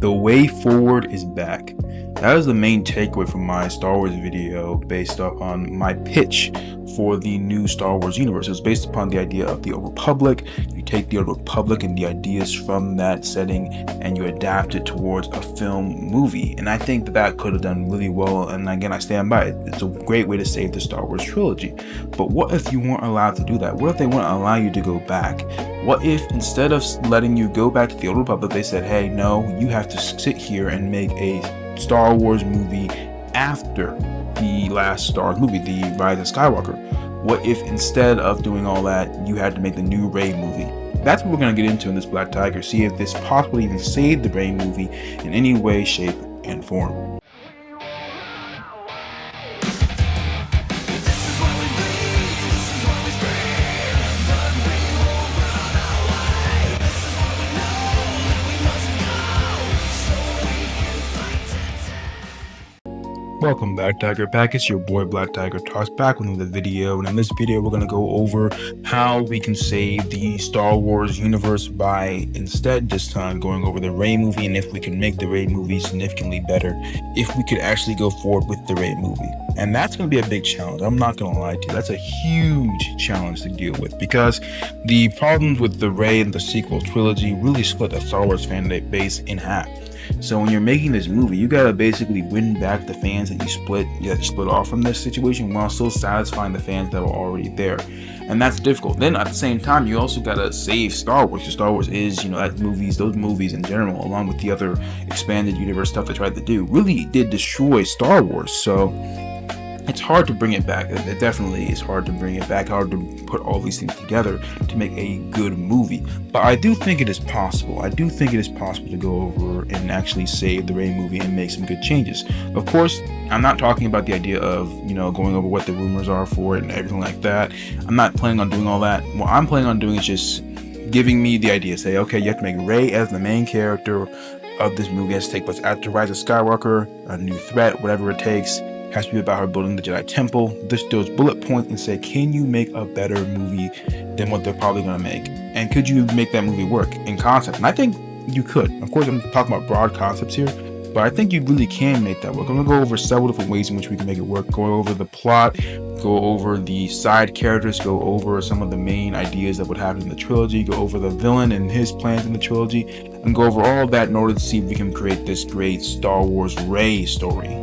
The way forward is back. That is the main takeaway from my Star Wars video based on my pitch for the new Star Wars universe. It was based upon the idea of the Old Republic. You take the Old Republic and the ideas from that setting and you adapt it towards a film movie. And I think that could have done really well. And again, I stand by it. It's a great way to save the Star Wars trilogy. But what if you weren't allowed to do that? What if they wouldn't allow you to go back? What if instead of letting you go back to the Old Republic, they said, hey, no, you have to sit here and make a Star Wars movie after the last Star Wars movie, The Rise of Skywalker? What if instead of doing all that, you had to make the new Rey movie? That's what we're going to get into in this Black Tiger. See if this possibly even saved the Rey movie in any way, shape, and form. Welcome back, Tiger Pack. It's your boy Black Tiger Talks back with another video, and in this video we're going to go over how we can save the Star Wars universe by instead this time going over the Rey movie, and if we can make the Rey movie significantly better if we could actually go forward with the Rey movie. And that's going to be a big challenge. I'm not going to lie to you. That's a huge challenge to deal with because the problems with the Rey and the sequel trilogy really split the Star Wars fan base in half. So when you're making this movie, you gotta basically win back the fans that you split off from this situation while still satisfying the fans that were already there, and that's difficult. Then at the same time, you also gotta save Star Wars. Because Star Wars is, those movies in general, along with the other expanded universe stuff they tried to do, really did destroy Star Wars. So it's hard to bring it back. It definitely is hard to bring it back, hard to put all these things together to make a good movie. But I do think it is possible. I do think it is possible to go over and actually save the Rey movie and make some good changes. Of course, I'm not talking about the idea of, going over what the rumors are for it and everything like that. I'm not planning on doing all that. What I'm planning on doing is just giving me the idea. Say, okay, you have to make Rey as the main character of this movie. It has to take place after Rise of Skywalker, a new threat, whatever it takes. Has to be about her building the Jedi Temple. Those bullet points and say, can you make a better movie than what they're probably going to make? And could you make that movie work in concept? And I think you could. Of course, I'm talking about broad concepts here, but I think you really can make that work. I'm going to go over several different ways in which we can make it work. Go over the plot, go over the side characters, go over some of the main ideas that would happen in the trilogy, go over the villain and his plans in the trilogy, and go over all of that in order to see if we can create this great Star Wars Rey story.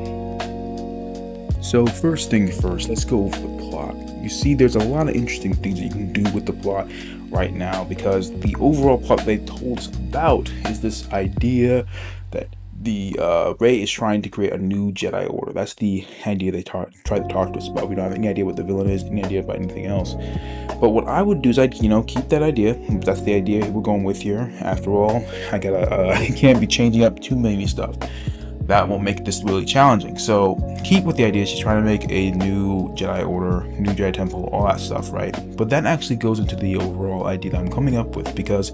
So first thing first, let's go over the plot. You see, there's a lot of interesting things that you can do with the plot right now, because the overall plot they told us about is this idea that the Rey is trying to create a new Jedi Order. That's the idea they try to talk to us about. We don't have any idea what the villain is, any idea about anything else. But what I would do is I'd keep that idea. That's the idea we're going with here. After all, I can't be changing up too many stuff. That will make this really challenging. So keep with the idea she's trying to make a new Jedi Order, new Jedi Temple, all that stuff, right? But that actually goes into the overall idea that I'm coming up with, because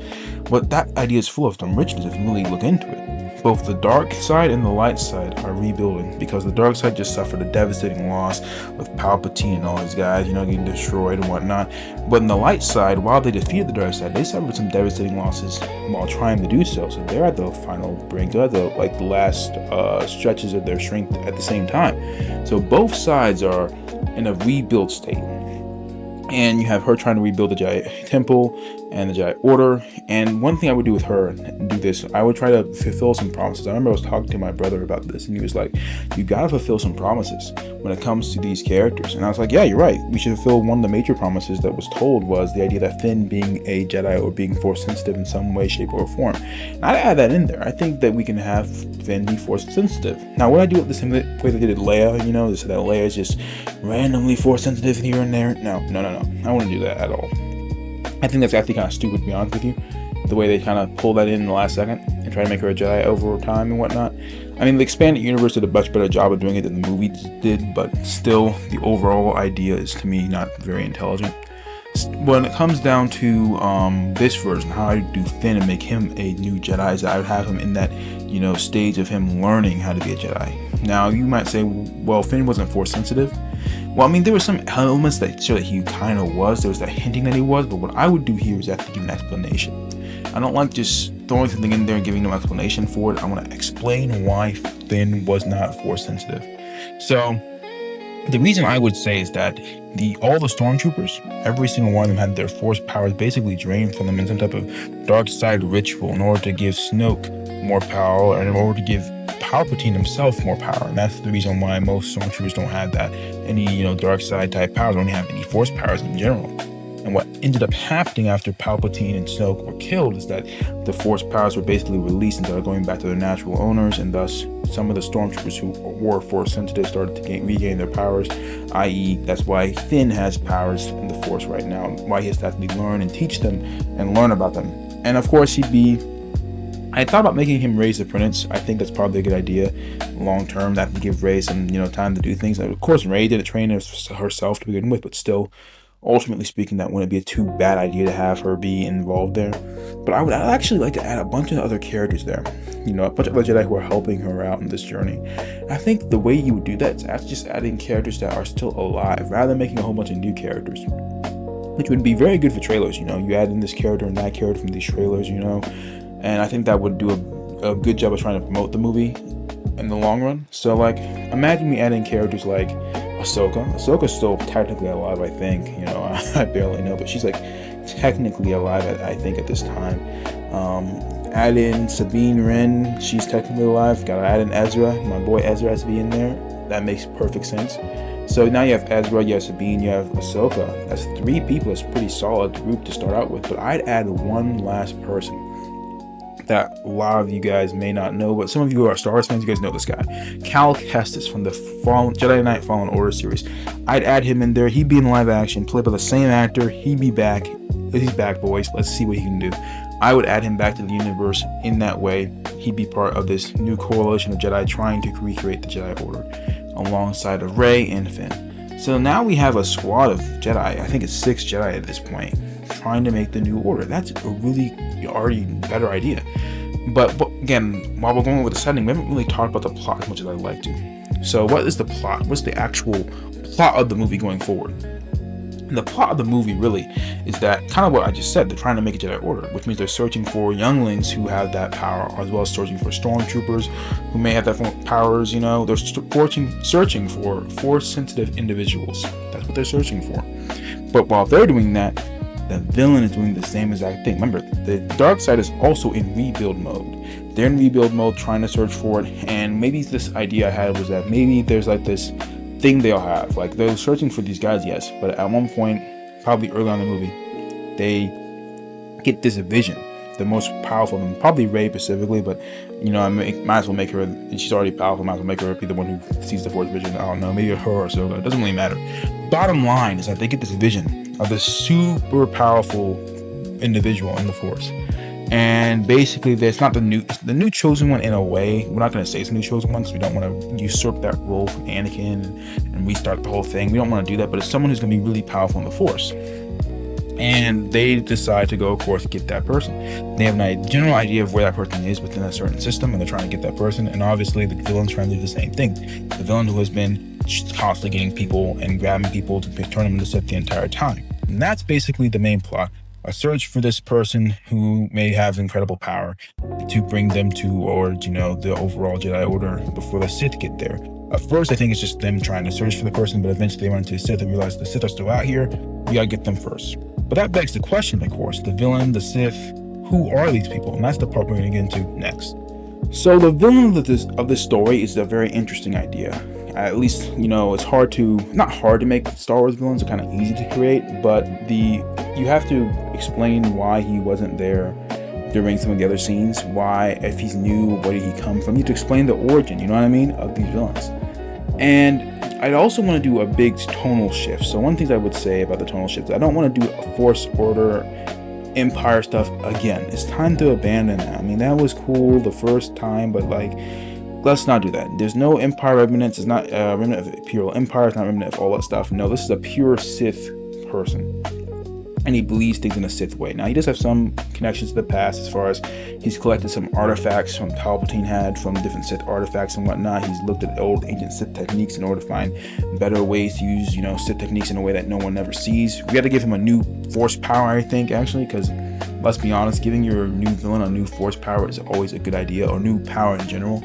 what that idea is full of some richness if you really look into it. Both the dark side and the light side are rebuilding, because the dark side just suffered a devastating loss with Palpatine and all these guys, getting destroyed and whatnot. But in the light side, while they defeated the dark side, they suffered some devastating losses while trying to do so. So they're at the final brink, they're at the last stretches of their strength at the same time. So both sides are in a rebuild state. And you have her trying to rebuild the Jedi Temple and the Jedi Order. And one thing I would do with her, I would try to fulfill some promises. I remember I was talking to my brother about this, and he was like, you gotta fulfill some promises when it comes to these characters. And I was like, yeah, you're right. We should fulfill one of the major promises that was told was the idea that Finn being a Jedi or being Force sensitive in some way, shape, or form. And I'd add that in there. I think that we can have Finn be Force sensitive. Now, would I do it the same way they did Leia? So that Leia is just randomly Force sensitive here and there? No. I wouldn't do that at all. I think that's actually kind of stupid, to be honest with you, the way they kind of pull that in the last second and try to make her a Jedi over time and whatnot. I mean, the expanded universe did a much better job of doing it than the movies did, but still, the overall idea is, to me, not very intelligent. When it comes down to this version, how I do Finn and make him a new Jedi, is that I would have him in that, stage of him learning how to be a Jedi. Now, you might say, well, Finn wasn't Force sensitive. Well, I mean, there were some elements that show that he kind of was. There was that hinting that he was, but what I would do here is have to give an explanation. I don't like just throwing something in there and giving no explanation for it. I want to explain why Finn was not Force sensitive. So the reason I would say is that all the stormtroopers, every single one of them had their Force powers basically drained from them in some type of dark side ritual in order to give Snoke more power and in order to give Palpatine himself more power. And that's the reason why most stormtroopers don't have that any dark side type powers, don't have any Force powers in general. And what ended up happening after Palpatine and Snoke were killed is that the Force powers were basically released and started going back to their natural owners, and thus some of the stormtroopers who were Force sensitive started to regain their powers, i.e. that's why Finn has powers in the Force right now, why he has to actually learn and teach them and learn about them. And of course I thought about making him Rey's apprentice. I think that's probably a good idea long term, that to give Rey some time to do things. Of course Rey didn't train herself to begin with, but still, ultimately speaking, that wouldn't be a too bad idea to have her be involved there. But I'd actually like to add a bunch of other characters there. A bunch of other Jedi who are helping her out in this journey. I think the way you would do that is just adding characters that are still alive, rather than making a whole bunch of new characters, which would be very good for trailers. You add in this character and that character from these trailers, and I think that would do a good job of trying to promote the movie in the long run. So imagine me adding characters like Ahsoka. Ahsoka's still technically alive, I think. I barely know, but she's technically alive, I think, at this time. Add in Sabine Wren, she's technically alive. Gotta add in Ezra, my boy Ezra has to be in there. That makes perfect sense. So now you have Ezra, you have Sabine, you have Ahsoka. That's 3 people. That's a pretty solid group to start out with. But I'd add one last person that a lot of you guys may not know, but some of you who are Star Wars fans, you guys know this guy, Cal Kestis from the Jedi Knight Fallen Order series. I'd add him in there. He'd be in live action, played by the same actor. He'd be back. He's back, boys. Let's see what he can do. I would add him back to the universe in that way. He'd be part of this new coalition of Jedi trying to recreate the Jedi Order alongside of Rey and Finn. So now we have a squad of Jedi. I think it's 6 Jedi at this point, trying to make the new order. That's a really already better idea. But again, while we're going over the setting, we haven't really talked about the plot as much as I'd like to. So what is the plot? What's the actual plot of the movie going forward? And the plot of the movie really is that kind of what I just said. They're trying to make a Jedi Order, which means they're searching for younglings who have that power, as well as searching for stormtroopers who may have that powers. They're searching for Force-sensitive individuals. That's what they're searching for. But while they're doing that, the villain is doing the same exact thing. Remember, the dark side is also in rebuild mode. They're in rebuild mode, trying to search for it. And maybe this idea I had was that maybe there's this thing they'll have. They're searching for these guys, yes, but at one point, probably early on in the movie, they get this vision. The most powerful of them, probably Rey specifically, but I might as well make her, and she's already powerful, might as well make her be the one who sees the Force vision. I don't know, maybe her or so, it doesn't really matter. Bottom line is that they get this vision of this super powerful individual in the Force. And basically, it's not the new chosen one in a way. We're not going to say it's the new chosen one because we don't want to usurp that role from Anakin and restart the whole thing. We don't want to do that, but it's someone who's going to be really powerful in the Force. And they decide to go, of course, get that person. They have a general idea of where that person is within a certain system, and they're trying to get that person. And obviously, the villain's trying to do the same thing. The villain who has been constantly getting people and grabbing people to turn them into Sith the entire time. And that's basically the main plot. A search for this person who may have incredible power to bring them towards, the overall Jedi Order before the Sith get there. At first, I think it's just them trying to search for the person, but eventually they run into the Sith and realize the Sith are still out here. We gotta get them first. But that begs the question, of course, the villain, the Sith, who are these people? And that's the part we're gonna get into next. So the villain of this story is a very interesting idea. At least, it's not hard to make Star Wars villains, are kind of easy to create, but you have to explain why he wasn't there during some of the other scenes, why, if he's new, where did he come from? You have to explain the origin, of these villains. And I'd also want to do a big tonal shift. So one thing I would say about the tonal shift, I don't want to do a Force Order Empire stuff again. It's time to abandon that. That was cool the first time, but let's not do that. There's no Empire remnants. It's not a remnant of Imperial Empire. It's not a remnant of all that stuff. No, this is a pure Sith person. and he believes things in a Sith way. Now, he does have some connections to the past as far as he's collected some artifacts from Palpatine had, from different Sith artifacts and whatnot. He's looked at old ancient Sith techniques in order to find better ways to use, Sith techniques in a way that no one ever sees. We got to give him a new Force power, I think, actually, because let's be honest, giving your new villain a new Force power is always a good idea, or new power in general.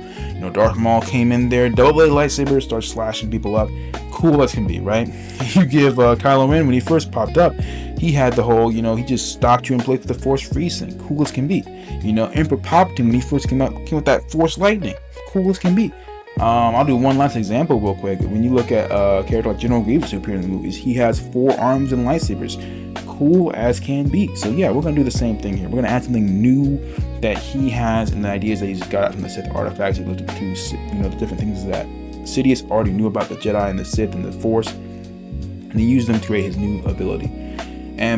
Darth Maul came in there, double-bladed lightsaber, starts slashing people up. Cool as can be, right? You give Kylo Ren, when he first popped up, he had the whole, he just stopped you in place with the Force freeze thing. Cool as can be. Emperor Palpatine, when he first came with that Force lightning. Cool as can be. I'll do one last example real quick. When you look at a character like General Grievous who appeared in the movies, he has 4 arms and lightsabers. Cool as can be. So yeah, we're going to do the same thing here. We're going to add something new that he has, and the ideas that he's got out from the Sith artifacts. He looked into, the different things that Sidious already knew about the Jedi and the Sith and the Force, and he used them to create his new ability.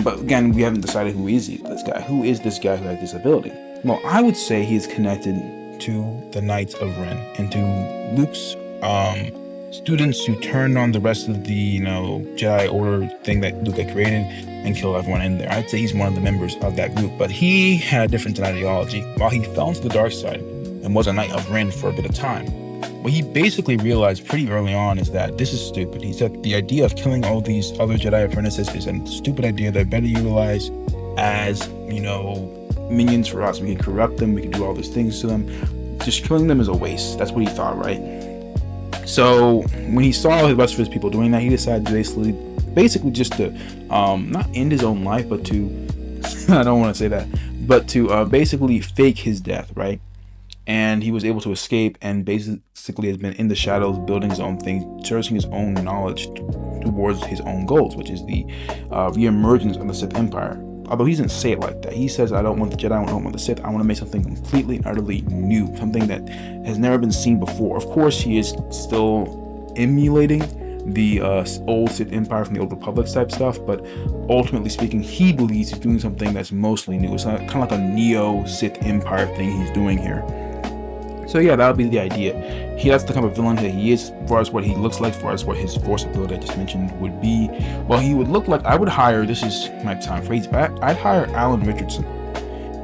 But again, we haven't decided who is this guy. Who is this guy who has this ability? Well, I would say he is connected to the Knights of Ren and to Luke's students who turned on the rest of the Jedi Order thing that Luke had created and killed everyone in there. I'd say he's one of the members of that group, but he had a different ideology. While he fell into the dark side and was a Knight of Ren for a bit of time, what he basically realized pretty early on is that this is stupid. He said the idea of killing all these other Jedi apprentices is a stupid idea that better utilize as, minions for us. We can corrupt them, we can do all these things to them. Just killing them is a waste. That's what he thought, right? So when he saw the rest of his people doing that, he decided to basically just to not end his own life, but to I don't want to say that, but to basically fake his death, right? And he was able to escape and basically has been in the shadows, building his own thing, searching his own knowledge towards his own goals, which is the re-emergence of the Sith Empire. Although he doesn't say it like that. He says, I don't want the Jedi, I don't want the Sith. I want to make something completely and utterly new, something that has never been seen before. Of course, he is still emulating the old Sith Empire from the Old Republic type stuff, but ultimately speaking, he believes he's doing something that's mostly new. It's kind of like a neo-Sith Empire thing he's doing here. So yeah, that would be the idea. That's the kind of villain that he is, as far as what he looks like, as far as what his Force ability I just mentioned would be. Well, he would look like, I would hire, this is my time phrase, but I'd hire Alan Richardson.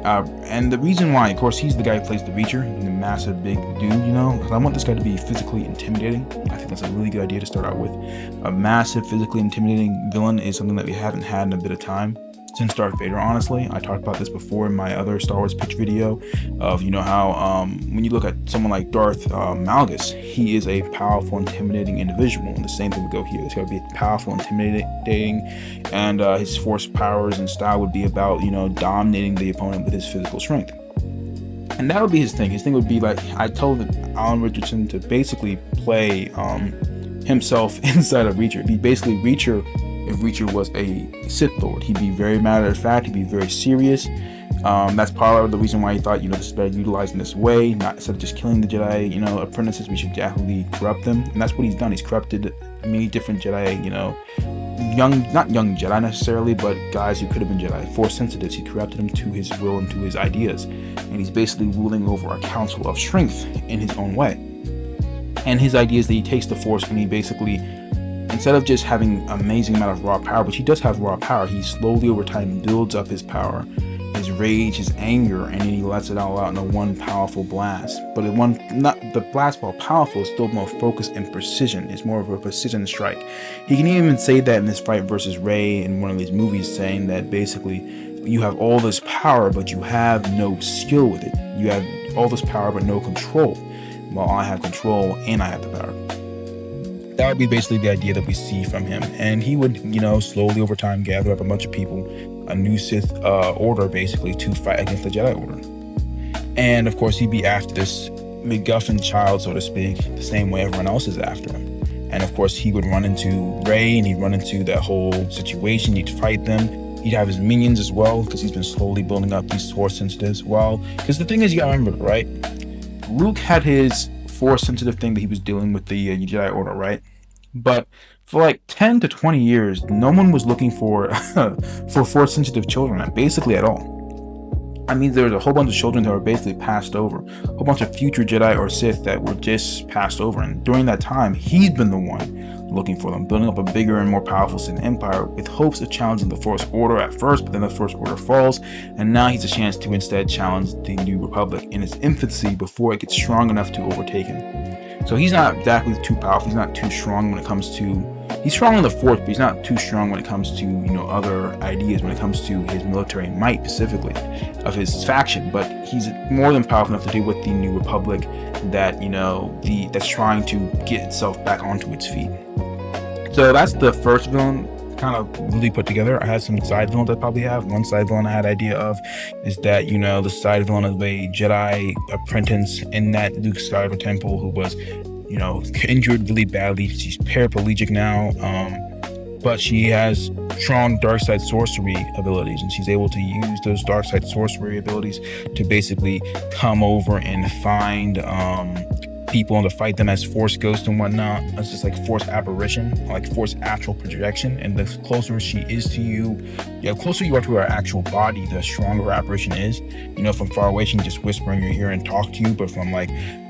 And the reason why, of course, he's the guy who plays the Reacher, the massive big dude, because I want this guy to be physically intimidating. I think that's a really good idea to start out with. A massive, physically intimidating villain is something that we haven't had in a bit of time. Since Darth Vader, honestly. I talked about this before in my other Star Wars pitch video of, how when you look at someone like Darth Malgus, he is a powerful, intimidating individual. And the same thing would go here. It's got to be powerful, intimidating, and his Force powers and style would be about, dominating the opponent with his physical strength. And that would be his thing. His thing would be like, I told Alan Richardson to basically play himself inside of Reacher. It'd be basically Reacher. If Reacher was a Sith Lord, he'd be very matter of fact, he'd be very serious. That's part of the reason why he thought, this is better utilized in this way, not instead of just killing the Jedi, apprentices, we should definitely corrupt them. And that's what he's done. He's corrupted many different Jedi, not young Jedi necessarily, but guys who could have been Jedi, Force sensitives. He corrupted them to his will and to his ideas. And he's basically ruling over a council of strength in his own way. And his ideas that he takes the Force and he basically, instead of just having an amazing amount of raw power, which he does have raw power, he slowly over time builds up his power, his rage, his anger, and then he lets it all out in a one powerful blast. But the blast, while powerful, is still more focused and precision. It's more of a precision strike. He can even say that in this fight versus Rey in one of these movies, saying that basically you have all this power, but you have no skill with it. You have all this power, but no control. While I have control and I have the power. That would be basically the idea that we see from him. And he would, slowly over time gather up a bunch of people, a new Sith order basically, to fight against the Jedi Order. And of course, he'd be after this MacGuffin child, so to speak, the same way everyone else is after him. And of course, he would run into Rey and he'd run into that whole situation. He'd fight them. He'd have his minions as well, because he's been slowly building up these Force sensitives. Well, because the thing is, you gotta remember, right? Luke had his Force sensitive thing that he was dealing with the Jedi Order, right? But for like 10 to 20 years, no one was looking for Force sensitive children, basically at all. I mean, there was a whole bunch of children that were basically passed over, a whole bunch of future Jedi or Sith that were just passed over. And during that time, he's been the one looking for them, building up a bigger and more powerful Sith Empire with hopes of challenging the First Order at first, but then the First Order falls, and now he's a chance to instead challenge the New Republic in its infancy before it gets strong enough to overtake him. So he's not exactly too powerful, he's not too strong when it comes to, he's strong in the Force, but he's not too strong when it comes to, other ideas, when it comes to his military might specifically of his faction, but he's more than powerful enough to deal with the New Republic that, that's trying to get itself back onto its feet. So that's the first villain kind of really put together. I had some side villains I probably have. One side villain I had idea of is that, the side villain of a Jedi apprentice in that Luke Skywalker temple who was, injured really badly. She's paraplegic now, but she has strong dark side sorcery abilities, and she's able to use those dark side sorcery abilities to basically come over and find people and to fight them as force ghosts and whatnot. It's just like force apparition, like force astral projection. And the closer she is to you, the closer you are to her actual body, the stronger her apparition is. From far away, she can just whisper in your ear and talk to you, but from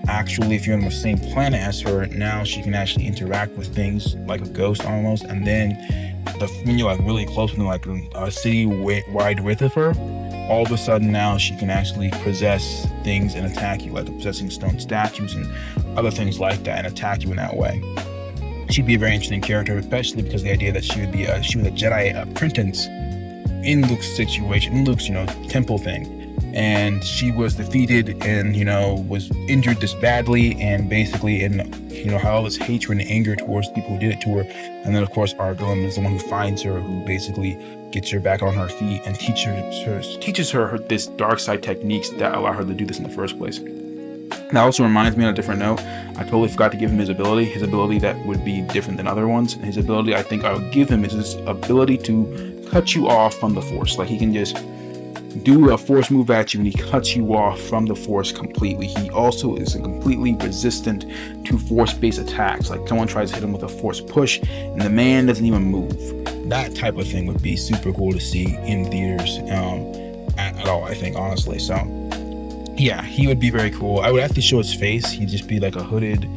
actually, if you're on the same planet as her, now she can actually interact with things like a ghost almost. And then when you're really close to a city wide width of her, all of a sudden now she can actually possess things and attack you, like possessing stone statues and other things like that, and attack you in that way. She'd be a very interesting character, especially because the idea that she was a Jedi apprentice in Luke's situation, in Luke's temple thing. And she was defeated and, was injured this badly, and basically, had all this hatred and anger towards people who did it to her. And then, of course, our villain is the one who finds her, who basically gets her back on her feet and teaches her this dark side techniques that allow her to do this in the first place. That also reminds me, on a different note, I totally forgot to give him his ability that would be different than other ones. His ability I think I would give him is his ability to cut you off from the Force. Like, he can just do a force move at you and he cuts you off from the Force completely. He also is completely resistant to force-based attacks. Like, someone tries to hit him with a force push and the man doesn't even move. That type of thing would be super cool to see in theaters at all, I think, honestly. So yeah, he would be very cool. I would have to show his face. He'd just be like a hooded,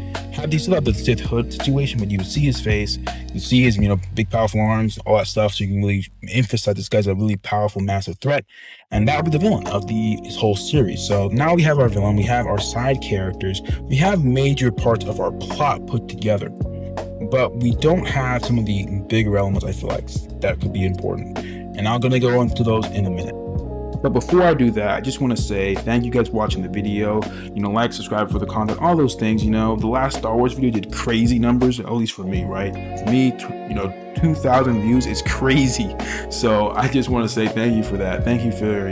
still have the Sith hood situation, but you would see his face, you see his, big powerful arms, all that stuff, so you can really emphasize this guy's a really powerful, massive threat. And that would be the villain of this whole series. So now we have our villain, we have our side characters, we have major parts of our plot put together, but we don't have some of the bigger elements I feel like that could be important. And I'm gonna go into those in a minute. But before I do that, I just want to say thank you guys for watching the video. Like, subscribe for the content, all those things. The last Star Wars video did crazy numbers, at least for me, right? For me, 2,000 views is crazy. So I just want to say thank you for that. Thank you for,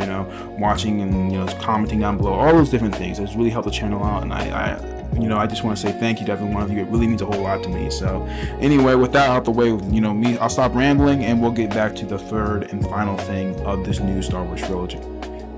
watching and, commenting down below, all those different things. It's really helped the channel out. And I just want to say thank you to every one of you. It really means a whole lot to me. So anyway, with that out the way, I'll stop rambling and we'll get back to the third and final thing of this new Star Wars trilogy.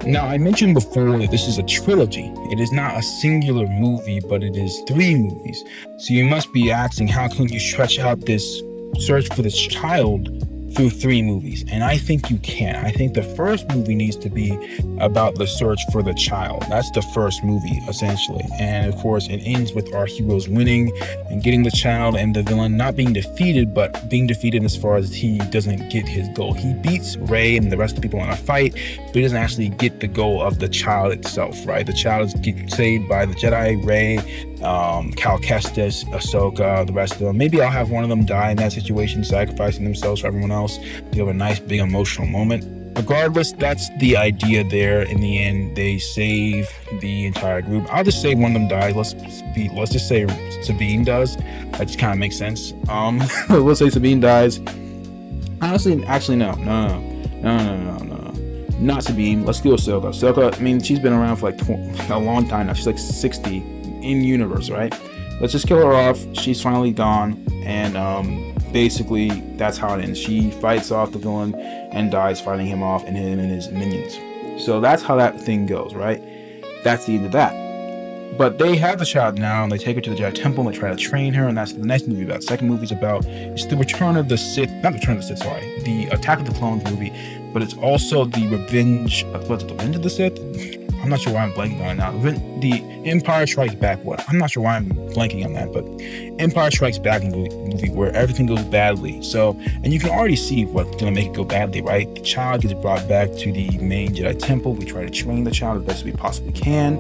Now, I mentioned before that this is a trilogy. It is not a singular movie, but it is 3 movies. So you must be asking, how can you stretch out this search for this child through 3 movies? And I think you can. I think the first movie needs to be about the search for the child. That's the first movie, essentially. And of course, it ends with our heroes winning and getting the child, and the villain not being defeated, but being defeated as far as he doesn't get his goal. He beats Rey and the rest of the people in a fight, but he doesn't actually get the goal of the child itself, right? The child is saved by the Jedi, Rey, Cal Kestis, Ahsoka, the rest of them. Maybe I'll have one of them die in that situation, sacrificing themselves for everyone else. You have a nice big emotional moment. Regardless, that's the idea there. In the end, they save the entire group. I'll just say one of them dies. Let's just say Sabine does. That just kind of makes sense. Let's say Sabine dies. Honestly, actually, no. Not Sabine. Let's do Ahsoka. Ahsoka, I mean, she's been around for like a long time now. She's like 60 in universe, right? Let's just kill her off. She's finally gone, and basically that's how it ends. She fights off the villain and dies fighting him off, and him and his minions. So that's how that thing goes, right? That's the end of that. But they have the child now, and they take her to the Jedi Temple, and they try to train her, and that's the next movie about. The second movie is about, it's the Return of the Sith, not the Return of the Sith, sorry, the Attack of the Clones movie, but it's also the Revenge of the Sith? I'm not sure why I'm blanking on it now. The Empire Strikes Back. What? I'm not sure why I'm blanking on that, but Empire Strikes Back movie where everything goes badly. So, and you can already see what's gonna make it go badly, right? The child gets brought back to the main Jedi Temple. We try to train the child as best as we possibly can,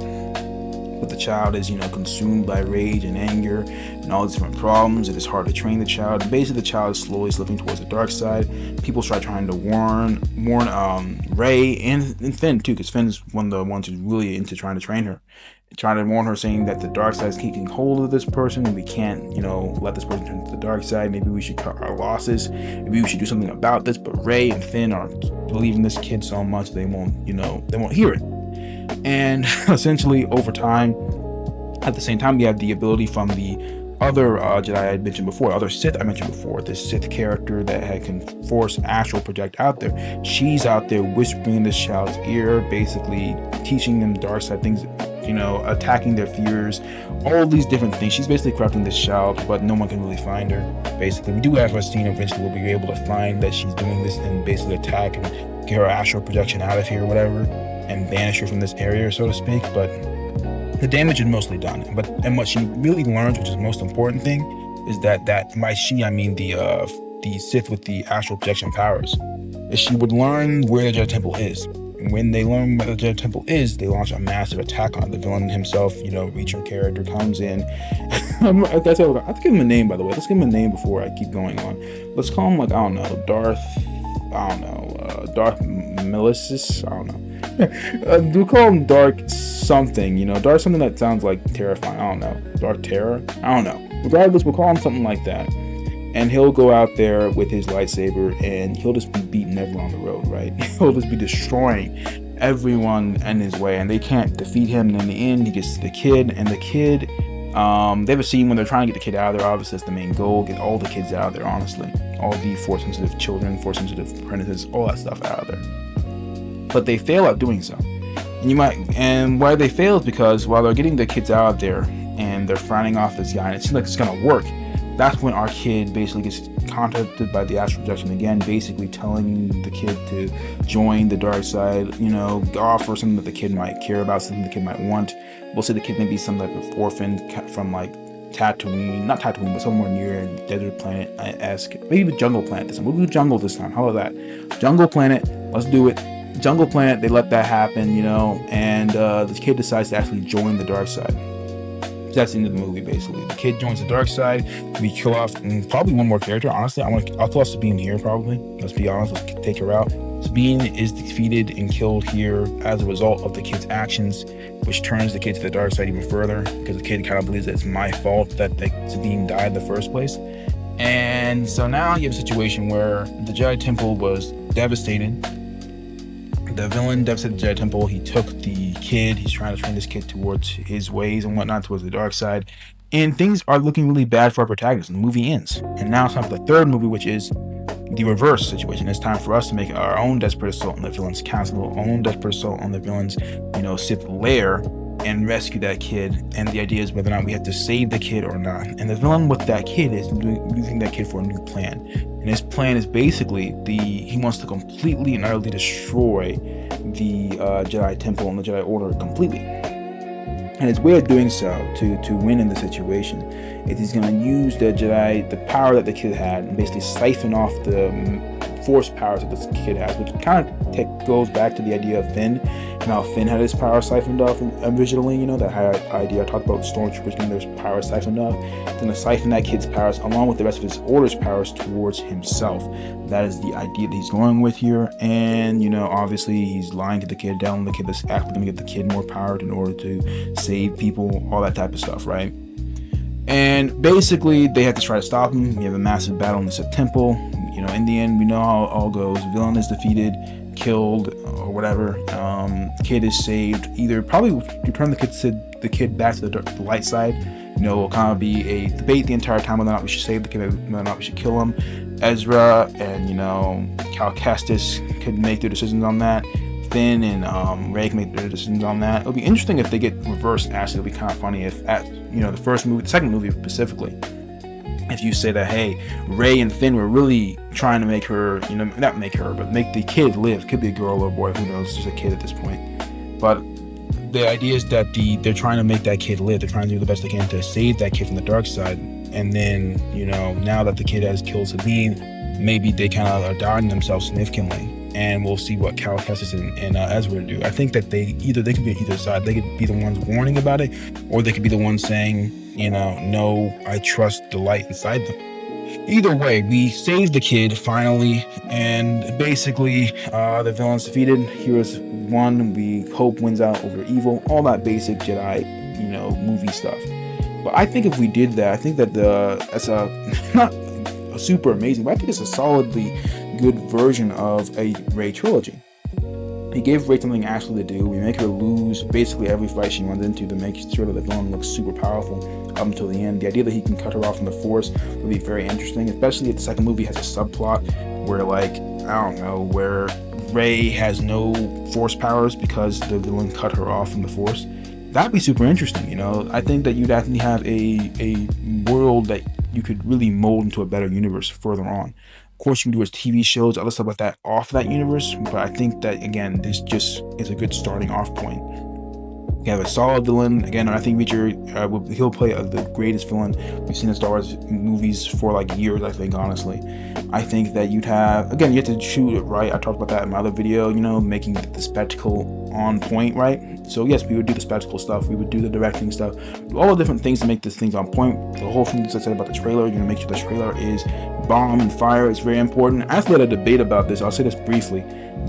but the child is, consumed by rage and anger and all these different problems. It is hard to train the child. And basically, the child is slowly slipping towards the dark side. People start trying to warn Rey and Finn too, because Finn is one of the ones who's really into trying to train her, trying to warn her, saying that the dark side is keeping hold of this person, and we can't, let this person turn to the dark side. Maybe we should cut our losses. Maybe we should do something about this. But Rey and Finn are believing this kid so much they won't hear it. And essentially, over time, at the same time, we have the ability from the other Jedi I mentioned before, other Sith I mentioned before, this Sith character that can force astral project out there. She's out there whispering in this child's ear, basically teaching them dark side things, attacking their fears, all these different things. She's basically corrupting this child, but no one can really find her. Basically, we do have a scene eventually where we'll be able to find that she's doing this and basically attack and get her astral projection out of here or whatever, and banish her from this area, so to speak. But the damage is mostly done. And what she really learns, which is the most important thing, is that by she I mean the Sith with the astral projection powers, is she would learn where the Jedi Temple is. And when they learn where the Jedi Temple is, they launch a massive attack on it. The villain himself, Reacher character, comes in. Let's give him a name, by the way. Let's give him a name before I keep going on. Let's call him, Darth Melissus. I don't know. We'll call him Dark something, Dark something that sounds like terrifying. I don't know. Dark Terror? I don't know. Regardless, we'll call him something like that. And he'll go out there with his lightsaber and he'll just be beating everyone on the road, right? He'll just be destroying everyone in his way, and they can't defeat him. And in the end, he gets to the kid, and the kid, they have a scene when they're trying to get the kid out of there. Obviously, that's the main goal, get all the kids out of there, honestly. All the Force-sensitive children, Force-sensitive apprentices, all that stuff out of there. But they fail at doing so. And why they fail is because while they're getting the kids out of there and they're frowning off this guy, and it seems like it's gonna work, that's when our kid basically gets contacted by the astral projection again, basically telling the kid to join the dark side, offer something that the kid might care about, something the kid might want. We'll say the kid may be some type of orphan from like Tatooine, not Tatooine, but somewhere near desert planet-esque, maybe Jungle Planet this time. We'll do Jungle this time. How about that? Jungle Planet, let's do it. Jungle Planet, they let that happen, and the kid decides to actually join the dark side. That's the end of the movie, basically. The kid joins the dark side. We kill off probably one more character. Honestly, I'll kill off Sabine here, probably. Let's be honest. Let's take her out. Sabine is defeated and killed here as a result of the kid's actions, which turns the kid to the dark side even further, because the kid kind of believes that it's my fault that Sabine died in the first place. And so now you have a situation where the Jedi Temple was devastated. The villain devastated the Jedi Temple. He took the kid. He's trying to train this kid towards his ways and whatnot, towards the dark side. And things are looking really bad for our protagonist. And the movie ends. And now it's time for the third movie, which is the reverse situation. It's time for us to make our own desperate assault on the villain's castle, our own desperate assault on the villain's, Sith lair, and rescue that kid. And the idea is whether or not we have to save the kid or not. And the villain with that kid is using that kid for a new plan. And his plan is basically he wants to completely and utterly destroy the Jedi Temple and the Jedi Order completely. And his way of doing so to win in the situation is he's going to use the power that the kid had, and basically siphon off the Force powers that this kid has, which kind of goes back to the idea of Finn, and how Finn had his power siphoned off originally, that idea I talked about Stormtroopers getting their power siphoned off. He's going to siphon that kid's powers along with the rest of his Order's powers towards himself. That is the idea that he's going with here. And obviously he's lying to the kid, telling the kid that's actually going to get the kid more power in order to save people, all that type of stuff, right? And basically they have to try to stop him. We have a massive battle in the Sith Temple. In the end, we know how it all goes. The villain is defeated, killed, or whatever. Kid is saved. Either probably return the kid back to the light side. Will kind of be a debate the entire time whether or not we should save the kid, whether or not we should kill him. Ezra and Cal Kestis could make their decisions on that. Finn and Rey can make their decisions on that. It'll be interesting if they get reversed. Actually, it'll be kind of funny if at the second movie specifically, if you say that, hey, Rey and Finn were really trying to make her, not make her, but make the kid live. Could be a girl or a boy, who knows, just a kid at this point. But the idea is that they're trying to make that kid live. They're trying to do the best they can to save that kid from the dark side. And then, you know, now that the kid has killed Sabine, maybe they kind of are doubting themselves significantly. And we'll see what Cal Kestis and Ezra do. I think that they could be either side. They could be the ones warning about it, or they could be the ones saying, you know, no, I trust the light inside them. Either way, we saved the kid finally, and basically the villain's defeated. Heroes won. We hope wins out over evil. All that basic Jedi, you know, movie stuff. But I think if we did that, I think that that's a not a super amazing, but I think it's a solidly good version of a Rey trilogy. He gave Rey something actually to do. We make her lose basically every fight she runs into to make sure that the villain looks super powerful up until the end. The idea that he can cut her off from the Force would be very interesting, especially if the second movie has a subplot where, like, I don't know, where Rey has no Force powers because the villain cut her off from the Force. That'd be super interesting, you know. I think that you'd actually have a world that you could really mold into a better universe further on. Of course, you can do his TV shows, other stuff like that off that universe, but I think that, again, this just is a good starting off point. You have a solid villain. Again, I think Reacher, he'll play the greatest villain we've seen in Star Wars movies for like years, I think, honestly. I think that you'd have, again, you have to shoot it right. I talked about that in my other video, you know, making the spectacle on point, right? So yes, we would do the spectacle stuff, we would do the directing stuff, do all the different things to make this thing on point. The whole thing that I said about the trailer, you're gonna make sure the trailer is bomb and fire. It's very important. I actually had a debate about this. I'll say this briefly,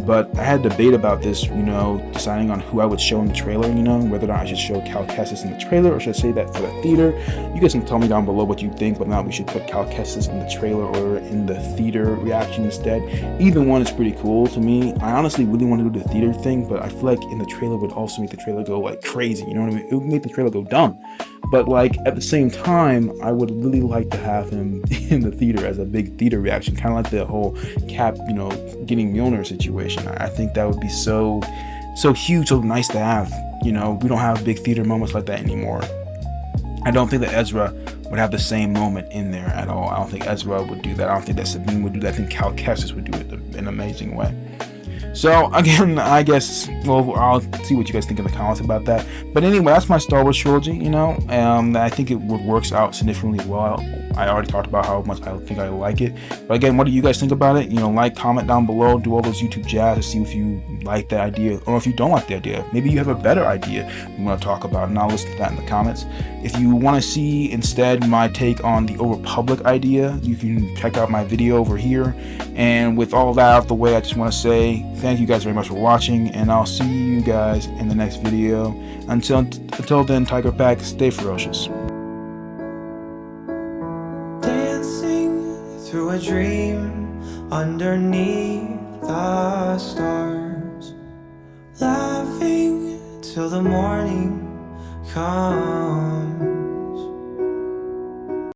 but I had a debate about this, you know, deciding on who I would show in the trailer, you know, whether or not I should show Cal Kestis in the trailer or should I say that for the theater. You guys can tell me down below what you think, whether or not we should put Cal Kestis in the trailer or in the theater reaction instead. Either one is pretty cool to me. I honestly really want to do the theater thing, but I feel like in the trailer would also make the trailer go like crazy, you know what I mean? It would make the trailer go dumb. But like at the same time, I would really like to have him in the theater as a big theater reaction, kind of like the whole Cap, you know, getting Mjolnir situation. I think that would be so huge, so nice to have. You know, we don't have big theater moments like that anymore. I don't think that Ezra would have the same moment in there at all. I don't think Ezra would do that. I don't think that Sabine would do that. I think Cal Kestis would do it in an amazing way. So again, I guess, well, I'll see what you guys think in the comments about that. But anyway, that's my Star Wars trilogy, you know. I think it works out significantly well. I already talked about how much I think I like it. But again, what do you guys think about it? You know, like, comment down below, do all those YouTube jazz to see if you like the idea or if you don't like the idea. Maybe you have a better idea you want to talk about, and I'll listen to that in the comments. If you want to see instead my take on the Old Republic idea, you can check out my video over here. And with all that out of the way, I just want to say thank you guys very much for watching, and I'll see you guys in the next video. Until then, Tiger Pack, stay ferocious. Dancing through a dream underneath the stars, laughing till the morning comes.